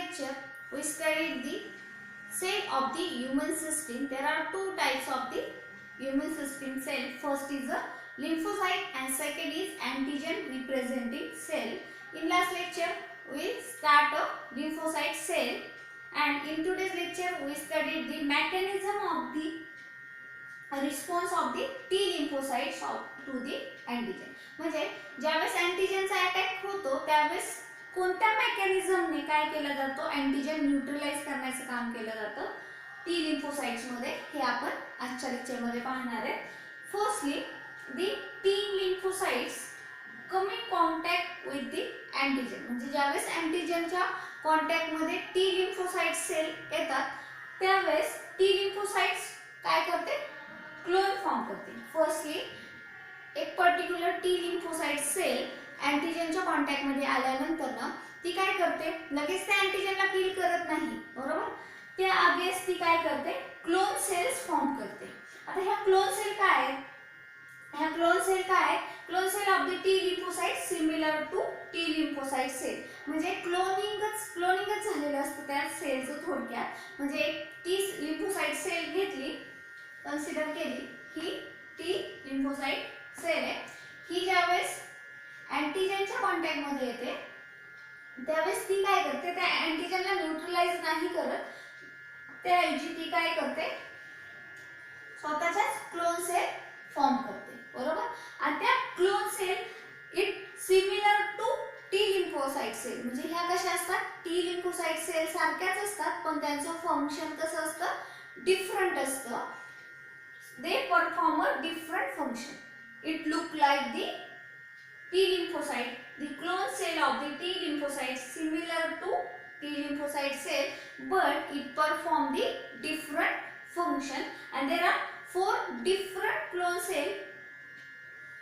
lecture we studied the cell of the human system. There are two types of the human system cell. First is a lymphocyte and second is antigen representing cell. In last lecture we start a lymphocyte cell, and in today's lecture we studied the mechanism of the response of the T lymphocytes to the antigen. म्हणजे ज्यावेळेस अँटीजनचा attack होतो त्यावेळेस कोणत्या मेकॅनिझमने काय केलं जातो, antigen neutralise करण्याचं काम केलं जातं टी लिम्फोसाइट्स मध्ये, हे आपण आजच्या लेक्चर मध्ये पाहणार आहे. Firstly the T lymphocytes come in contact with the antigen. म्हणजे ज्यावेळेस अँटीजनच्या कॉन्टॅक्ट मध्ये टी लिम्फोसाइट सेल येतात त्यावेळेस टी लिम्फोसाइट्स काय करते, क्लोन फॉर्म करते. फर्स्टली एक पर्टिक्युलर टी लिम्फोसाइट सेल अँटीजनच्या कॉन्टॅक्ट मध्ये आल्यानंतर ना ती काय करते, लगेच त्या अँटीजनला किल करत नाही, बरोबर. त्या अगेन्स्ट ती काय करते, क्लोन सेल्स फॉर्म करते. आता ह्या क्लोन सेल काय आहेत, ह्या क्लोन सेल काय आहेत, clone cell of the T lymphocyte similar to T lymphocyte cell. म्हणजे क्लोनिंगच झालेलं असतं त्या सेलचं थोडक्यात. म्हणजे एक टी लिम्फोसाइट सेल घेतली, कन्सिडर केली, ही टी लिम्फोसाइट सेल आहे. ही ज्यावेळेस अँटीजनच्या कॉन्टॅक्ट मध्ये येते त्यावेळेस ती काय करते, त्या अँटीजनला न्यूट्रलाइज नाही करत, त्याऐवजी ती काय करते, स्वतःच्याच क्लोन सेल फॉर्म करते, बरोबर. आणि त्या clone cell it similar to T lymphocyte cell. म्हणजे ह्या कशा असतात, टी लिम्फोसाइट सेल सारख्याच असतात पण त्यांचं फंक्शन कसं असतं, डिफरंट असतं. They perform a different function. It look like the T lymphocyte. The clone cell of the T lymphocyte similar to T lymphocyte cell, but it perform the different function. And there are 4 different clone cell.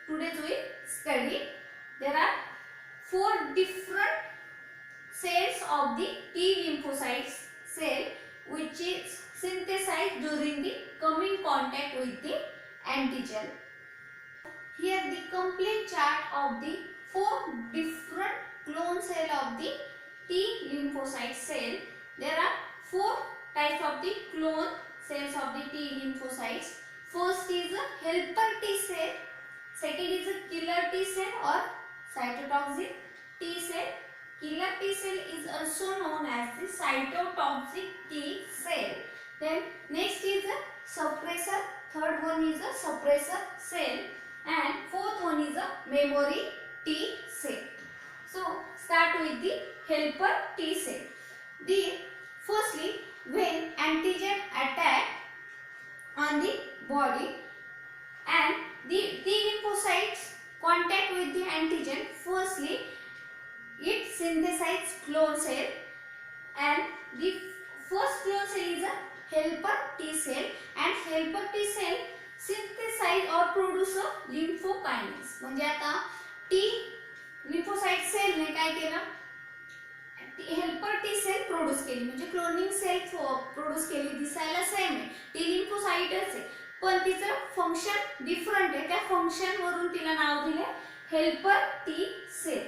Today we study. There are 4 different cells of the T lymphocyte cell which is synthesized during the coming contact with the antigen. Here the complete chart of the 4 different clone cell of the T lymphocyte cell. There are 4 types of the clone cells of the T lymphocytes. First is a helper T cell, second is a killer T cell or cytotoxic T cell. Killer T cell is also known as the cytotoxic T cell. Then next is a suppressor, third one is a suppressor cell, and fourth one is a memory T cell. So start with the helper T cell. The firstly when antigen attack on the body and the T lymphocytes contact with the antigen, firstly it synthesizes clone cell, and the first clone cell is a helper T cell, and helper T cell synthesize or produce a lymphokinase. म्हणजे आता T lymphocyte sale ने काय केलं, helper T sale produce केली, म्हणजे cloning sale produce केली. दिसायला same आहे, टी लिम्फोसाइटच आहे पण तिचं फंक्शन डिफरंट आहे. त्या फंक्शन वरून तिला नाव दिले helper T cell.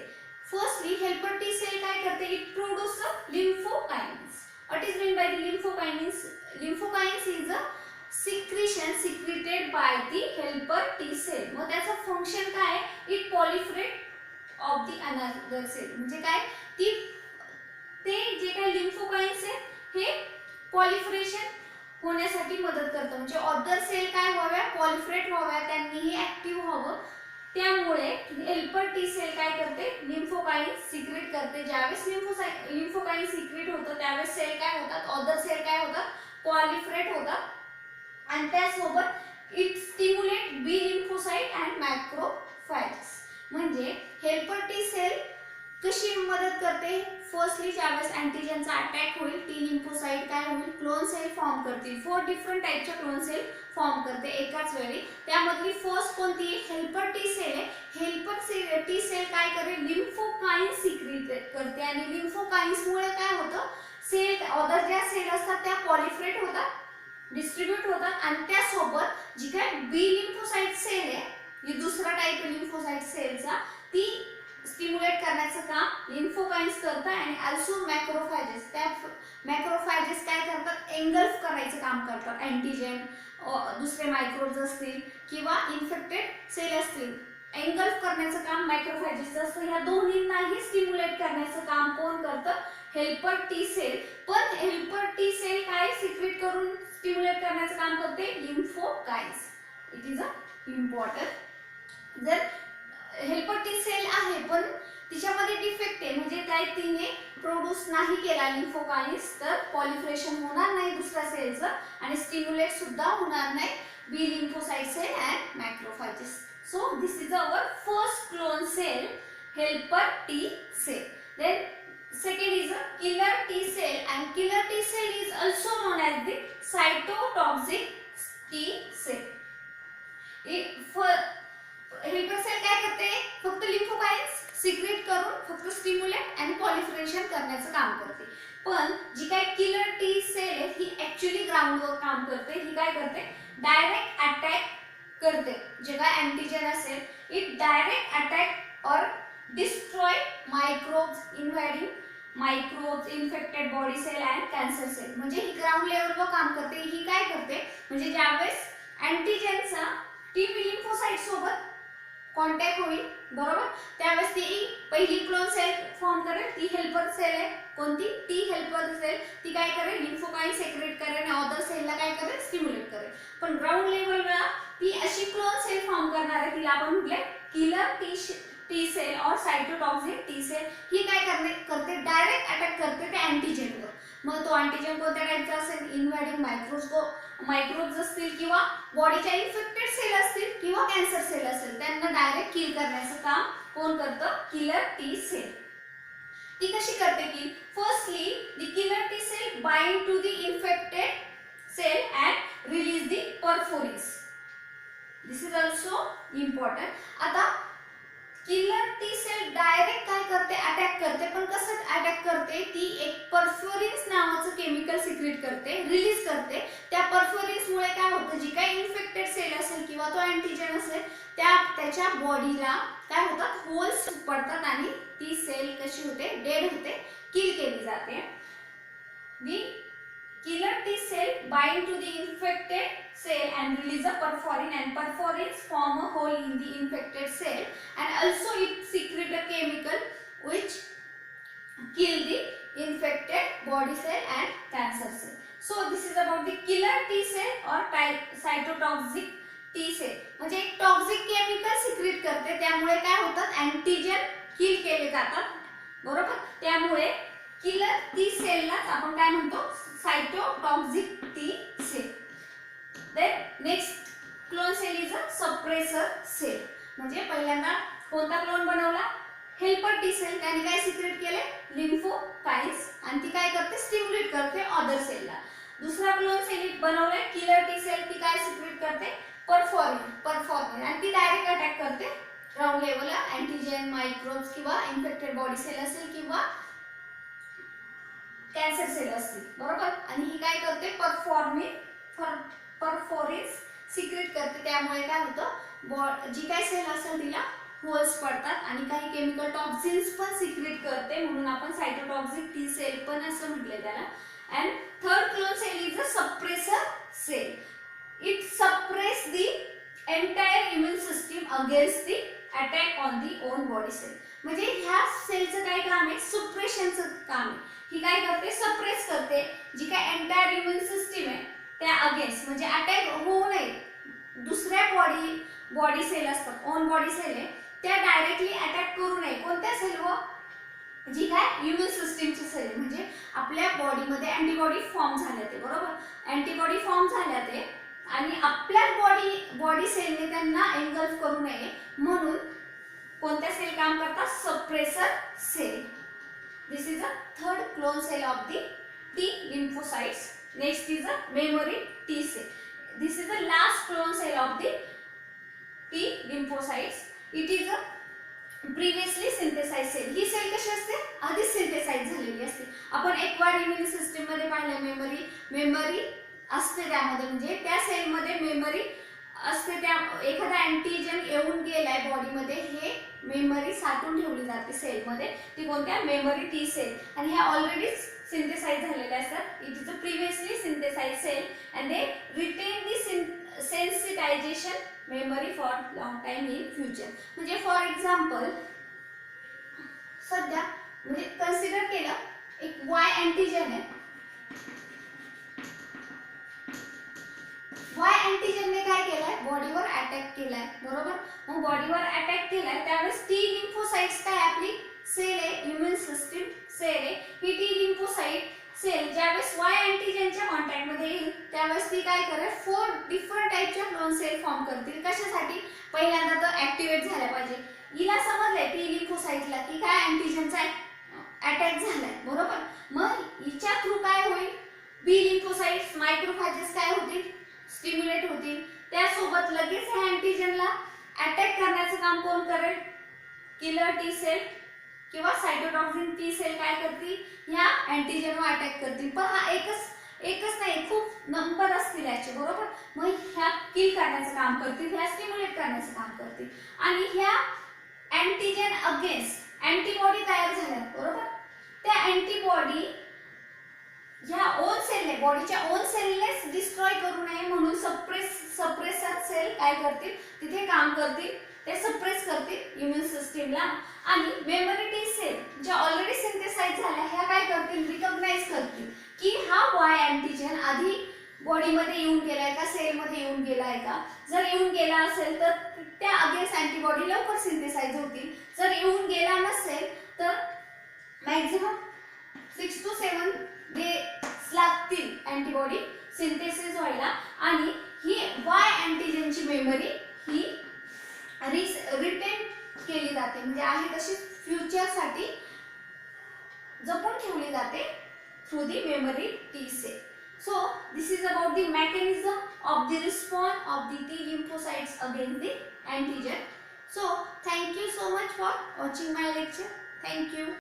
Firstly helper T cell काय करते, it produce lymphokinase. What is meant by the lymphokinase? Lymphokinase is a secretion secreted by the helper T cell. मग त्याचं फंक्शन काय आहे, it proliferate of the another cell. म्हणजे काय, ती ते जे काही लिम्फोकाइन्स आहे हे पॉलिफरेशन होण्यासाठी मदत करतं. म्हणजे अदर सेल काय व्हाव्या, पॉलिफरेट व्हाव्या, त्यांनीही ऍक्टिव्ह व्हावं. त्यामुळे हेल्पर टी सेल काय करते, लिम्फोकाइन्स सिक्रेट करते. ज्यावेळेस लिम्फोकाइन्स सिक्रेट होतं त्यावेळेस सेल काय होतात, अदर सेल काय होतात, पॉलिफरेट होतात. आणि त्यासोबत it stimulate B lymphocyte and macrophiles. म्हणजे हेल्पर टी सेल कशी मदत करते, फर्स्टली ज्यावेळेस अँटीजनचा अटॅक होईल टी लिम्फोसाइट काय होईल, क्लोन सेल फॉर्म करतील. 4 डिफरंट टाइपच्या क्लोन सेल फॉर्म करते एकाच वेळी. त्यामधली फर्स्ट कोणती, हेल्पर टी सेल आहे. हेल्पर टी सेल काय करेल, लिम्फोकाइन्स सिक्रेट करते, आणि लिम्फोकाइन्स मुळे काय होतं, सेल अदर ज्या सेल असतात त्या पॉलिफरेट होतात, डिस्ट्रीब्यूट होतात, आणि त्यासोबत जी काय बी लिम्फोसाइट सेल आहे, ही दुसरा टाइप लिम्फोसाइट सेलचा, ती स्टिम्युलेट करण्याचं काम लिम्फोकाइन्स करतात आणि अल्सो मॅक्रोफॅजेस. त्या मॅक्रोफॅजेस काय करतात, एंगल्फ करायचं काम करतात. अँटीजेन दुसरे मायक्रोब्स असतील किंवा इन्फेक्टेड सेल असतील, एंगल्फ करण्याचं काम मॅक्रोफॅजेसचं असतं. ह्या दोन्हींनाही स्टिम्युलेट करण्याचं काम कोण करतं, हेल्पर टी सेल. पण हेल्पर टी सेल काय सिक्रेट करून स्टिम्युलेट करण्याचं काम करते, lymphokines. It is a important. जर हेल्पर टी सेल आहे पण तिच्यामध्ये डिफेक्ट आहे, म्हणजे काय तिने प्रोड्यूस नाही केला लिम्फोकाइन्स, तर पॉलिफरेशन होणार नाही दुसऱ्या सेलचं आणि स्टिम्युलेट सुद्धा होणार नाही B lymphocyte cell and macrophages. So this is our first clone cell, helper T cell. Then second is a killer T cell, and killer T cell is also known as the cytotoxic T cell. Helper cell काय करते, फक्त लिम्फोकाइन्स secret करून फक्त stimulate आणि proliferation करण्याचं काम करते. पण जी काय किलर टी सेल आहे ही ऍक्च्युअली ग्राउंडवर काम करते. ही काय करते, डायरेक्ट अटॅक करते. जे काय अँटीजेन असेल, इट डायरेक्ट अटॅक और destroy microbes, invading microbes, infected body cell and cancer cell. म्हणजे ही ग्राउंड लेवलवर काम करते. ही काय करते, म्हणजे ज्यावेळेस अँटीजेनचा टी लिम्फोसाइट सोबत कॉन्टॅक्ट होईल, बरोबर, त्यावेळेस ती पहिली क्लोन सेल फॉर्म करेल. ती हेल्पर सेल आहे. कोणती, टी हेल्पर सेल. ती काय करेल, लिम्फोकाइन सेक्रेट करेल आणि अदर सेलला काय करेल, स्टिम्युलेट करेल. पण ग्राउंड लेवलला ती अशी क्लोन सेल फॉर्म करणार आहे, तिला आपण म्हटले किलर टी सेल और साइटोटॉक्सिक टी सेल. ही काय करते, डायरेक्ट अटॅक करते त्या अँटीजेनवर. मग तो अँटीजेन कोणत्या टाईपचा असेल, इन्व्हायडिंग मायक्रोब्स असतील किंवा बॉडीच्या इन्फेक्टेड सेल असतील किंवा कॅन्सर सेल असेल, त्यांना डायरेक्ट किल करण्याचं काम कोण करतं, किलर टी सेल. ती कशी करते kill, firstly the killer T cell bind to the infected cell and release the perforins. This is also important. आता किलर टी सेल डायरेक्ट काय करते, अटॅक करते. पण कसं अटॅक करते, ती एक परफोरिन्स नावाचं केमिकल सिक्रेट करते, रिलीज करते. त्या परफोरिन्समुळे काय होतं, जी काही इन्फेक्टेड सेल असेल किंवा तो अँटीजेन असेल, त्याच्या बॉडीला काय होतात, होल्स पडतात आणि ती सेल कशी होते, डेड होते, किल केली जाते. दी killer T cell bind to the infected cell and release a perforin, and perforins form a hole in the infected cell, and also it secrete a chemical which kill the infected body cell and cancer cell. So this is about the killer T cell or cytotoxic T cell. म्हणजे एक toxic chemical secret करते, त्यामुळे काय होतात, antigen किल केले जातात, बरोबर. त्यामुळे किलर टी सेललाच आपण काय म्हणतो, cytotoxic T cell. Then next clone cell is a suppressor cell. म्हणजे पहिल्यांदा कोणता क्लोन बनवला, हेल्पर टी सेल. त्याने काय सिक्रेट केले, लिम्फोकाइन्स, आणि ती काय करते, स्टिम्युलेट करते अदर सेलला. दुसरा क्लोन सेल बनवलाय किलर टी सेल. ती काय सिक्रेट करते, परफॉर्मिन, आणि ती डायरेक्ट अटॅक करते ग्राउंड लेवलला अँटीजेन, मायक्रोब्स किंवा इन्फेक्टेड बॉडी सेल असेल किंवा कॅन्सर सेल असतील, बरोबर. आणि ही काय करते, परफोरिन्स सिक्रेट करते. त्यामुळे काय होतं, जी काय सेल असेल तिला होल्स पडतात आणि काही केमिकल टॉक्सिन्स पण सिक्रेट करते, म्हणून आपण साइटोटॉक्सिक टी सेल पण असं म्हटले त्याला. And third clone cell is a suppressor cell. It suppress the entire immune system against the attack on the own body cell. म्हणजे ह्या सेलचं काय काम आहे, सप्रेशनचं काम आहे. ही काय करते, सप्रेस करते जी काय एंटायर इम्युन सिस्टम आहे त्या अगेन्स्ट, म्हणजे अटॅक होऊ नये. दुसऱ्या बॉडी सेल असतात, ओन बॉडी सेल आहे, त्या डायरेक्टली अटॅक करू नये. कोणत्या सेलवर, जी काय इम्युन सिस्टमची सेल. म्हणजे आपल्या बॉडीमध्ये अँटीबॉडी फॉर्म झाल्या ते, बरोबर, अँटीबॉडी फॉर्म झाल्या ते, आणि आपल्या बॉडी सेलने त्यांना एंगल्फ करू नये, म्हणून कोणत्या सेल काम करतात, suppressor cell. This is a third clone cell of the T lymphocytes. Next is a memory T cell. This is the last clone cell of the T lymphocytes. It is a previously synthesized cell. ही cell कशी असते, आधीच synthesise झालेली असते. आपण acquired immune system मध्ये पाहिलं, memory असते त्यामध्ये, म्हणजे त्या सेल मध्ये मेमरी असते. त्या एखादा अँटीजन येऊन गेलाय बॉडीमध्ये, हे मेमरी साठवून ठेवली जाते सेलमध्ये, ती कोणत्या मेमरी टी सेल, आणि ह्या ऑलरेडी सिंथेसाइज झालेल्या असतात. It is a previously synthesize cell and they retain the sensitization memory for long time in future. म्हणजे फॉर एक्झाम्पल सध्या म्हणजे कन्सिडर केलं एक वाय अँटीजन आहे. वाय अँटीजनने काय केलंय, बॉडीवर अटॅक केलाय, बरोबर. मग बॉडीवर अटॅक केलाय त्यावेळेस टी लिम्फोसाइट्स काय आपली सेल आहे, इम्युन सिस्टीम सेल आहे. ही टी लिम्फोसाइट सेल ज्यावेळेस वाय अँटीजनच्या कॉन्टॅक्टमध्ये येईल त्यावेळेस ती काय करेल, 4 डिफरंट टाइपच्या क्लोन सेल फॉर्म करतील. कशासाठी, पहिल्यांदा तर ऍक्टिव्हेट झाल्या पाहिजे. हिला समजलंय टी लिम्फोसाइटला की काय अँटीजनचा अटॅक झालाय, बरोबर. मग हिच्या थ्रू काय होईल, बी लिम्फोसाइट्स मायक्रोफॅजेस काय होतील, स्टिम्युलेट होतील. त्यासोबत लगेच ह्या अँटीजनला अटॅक करण्याचं काम कोण करेल, किलर टी सेल किंवा सायटोटॉक्सिन टी सेल काय करतील, ह्या अँटीजनवर अटॅक करतील. पण हा एकच नाही, खूप नंबर असतील याचे, बरोबर. मग ह्या किल करण्याचं काम करतील, ह्या स्टिम्युलेट करण्याचं काम करतील, आणि ह्या अँटीजन अगेन्स्ट अँटीबॉडी तयार झाल्या, बरोबर. त्या अँटीबॉडी ह्या ओन सेलने, बॉडीच्या ओन सेलनेच डिस्ट्रॉय करू नये म्हणून सप्रेसर सेल काय करतील, तिथे काम करतील, ते सप्रेस करतील इम्युन सिस्टीमला. आणि मेमरी टी सेल ज्या ऑलरेडी सिंथेसाइज झाल्या ह्या काय करतील, रिकॉग्नाइज करतील की हा वाय अँटीजन आधी बॉडीमध्ये येऊन गेलाय का, सेलमध्ये येऊन गेलाय का. जर येऊन गेला असेल तर त्या अगेन्स्ट अँटीबॉडी लवकर सिंथेसाइज होतील. जर येऊन गेला नसेल तर मॅक्झिमम 6 to 7 डेज लागतील अँटीबॉडी सिंथेसिस व्हायला. आणि ही वाय अँटीजनची मेमरी ही रिटेन केली जाते, म्हणजे आहे तशी फ्युचरसाठी जपून ठेवली जाते through the memory T cell. So this is about the mechanism of the response of the T lymphocytes against the antigen. So thank you so much for watching my lecture. Thank you.